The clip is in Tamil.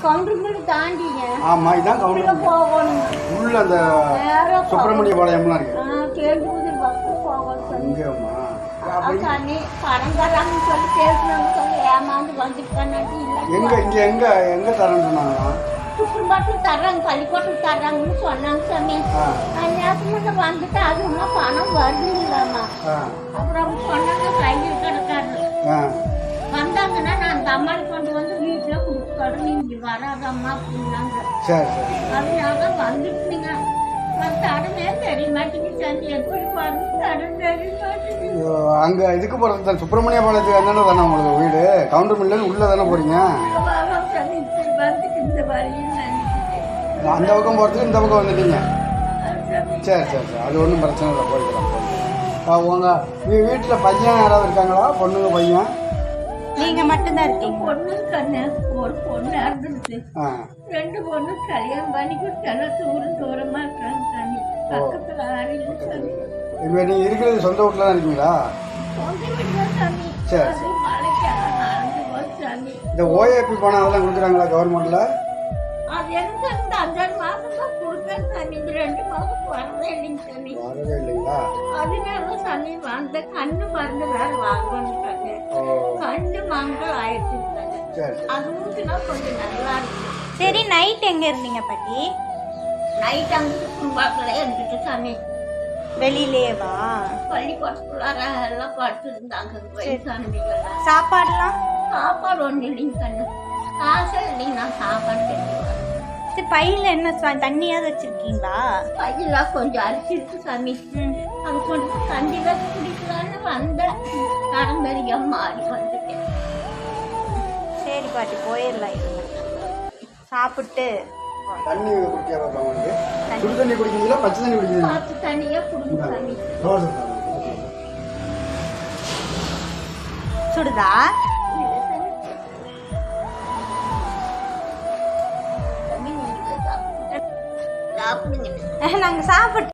கவுண்டர் தாண்டிங்க. ஆமா, இதான் கவுண்டர் போகணும். உள்ள அந்த சுப்பிரமணிய பாளையம்லாம் இருக்கு. கேள்விபுதூர் பஸ் போகணும். இங்கேம்மா சாமி பணம் தராங்கன்னு சொல்லி பேசுனாங்க. சொல்லி ஏமாந்து வந்துட்டானாட்டி இல்லை. எங்க தரேன்னு சொன்னாங்களா? சுற்றுப்பாட்டில் தர்றாங்க, பள்ளிக்கூட்டத்தில் தர்றாங்கன்னு சொன்னாங்க சாமி. நேரத்துல வந்துட்டு அது இன்னும் பணம் வருது இல்லாமா. அப்புறம் அவங்க சொன்னாங்க கையில் கிடக்காரு. வந்தாங்கன்னா நான் அந்த அம்மாவை கொண்டு வந்து வீட்டில் கொடுத்துக்கணும், நீங்க வராதம்மா அப்படின்னாங்க. அதனால வந்துட்டுங்க. தடமே தெரிய மாட்டேங்குது சாமி, எப்படி வந்து தடம் தெரிய மாட்டேங்குது. அங்க இதுக்கு போறது சுப்பிரமணிய பாளையத்துக்கு என்னென்ன தானே உங்களுக்கு வீடு? கவுண்டர் மில்லு உள்ள தானே போறீங்க? இந்த வழியில் நினைச்சிட்டேன். அந்த பக்கம் போறதுக்கு இந்த பக்கம் வந்துட்டீங்க. சரி, அது ஒன்றும் பிரச்சனை இல்லை, போய்க்கலாம். உங்க வீட்டில் பையன் யாராவது இருக்காங்களா? பொண்ணுங்க பையன்? நீங்க மட்டும்தான் இருக்கீங்க? பொண்ணு கண்ணு, ஒரு பொண்ணு இருந்துச்சு. 2 பொண்ணு கல்யாணம் பண்ணிக்கிட்டு தூரமா இருக்காங்க சாமி. பக்கத்துல ஆறிலும் சாமி. இப்போ நீங்க இருக்கிறது சொந்த வீட்டுல தான் இருக்கீங்களா? சொந்த வீட்டுல சாமி. சரி. மழைக்கு நடந்து போச்சு சாமி. இந்த ஓஏபி பணம் அதெல்லாம் கொடுக்குறாங்களா கவர்மெண்ட்ல? அது எனக்கு இந்த 5 மாசம் தான் கொடுத்தாங்க சாமி. இந்த 2 மாசம் வரவே இல்லைங்க சாமி. வரவே இல்லைங்களா? அதனால சாமி வந்த கண்ணு மருந்து வேற வாங்கணுட்டாங்க. கண்ணு மங்கள் ஆயிடுச்சு. அது ஊத்துனா கொஞ்சம் நல்லா இருக்கு. சரி, நைட் எங்க இருந்தீங்க பாட்டி? நைட் அங்கே குடும்பத்துல இருந்துட்டு சாமி. வெளியிலேவா? பள்ளிக்கூடத்துக்குள்ளார எல்லாம் படுத்துருந்தாங்க வயசானவங்கெல்லாம். சாப்பாடுலாம்? சாப்பாடு ஒன்று இல்லைங்க கண்ணு. காசே இல்லைங்க, நான் சாப்பாடு தெரிஞ்சுக்கிறேன். சரி, பையில என்ன தண்ணியாவது வச்சிருக்கீங்களா? பையில கொஞ்சம் அரிசி இருக்கு சாமி. அது கொஞ்சம் தண்ணியில குடிக்கலான்னு வந்த கடம்பெரிய மாறி வந்துட்டேன். சரி பாட்டி, போயிடலாம். இருங்க, சாப்பிட்டு. தண்ணி குடிக்க உங்களுக்கு சுடு தண்ணி குடிக்கிறீங்களா பச்சை தண்ணி குடிக்கிறீங்களா? பச்சை தண்ணியே குடிங்க சாமி. சுடுதா? சாப்பிடுங்க. நாங்க சாப்பிட்டு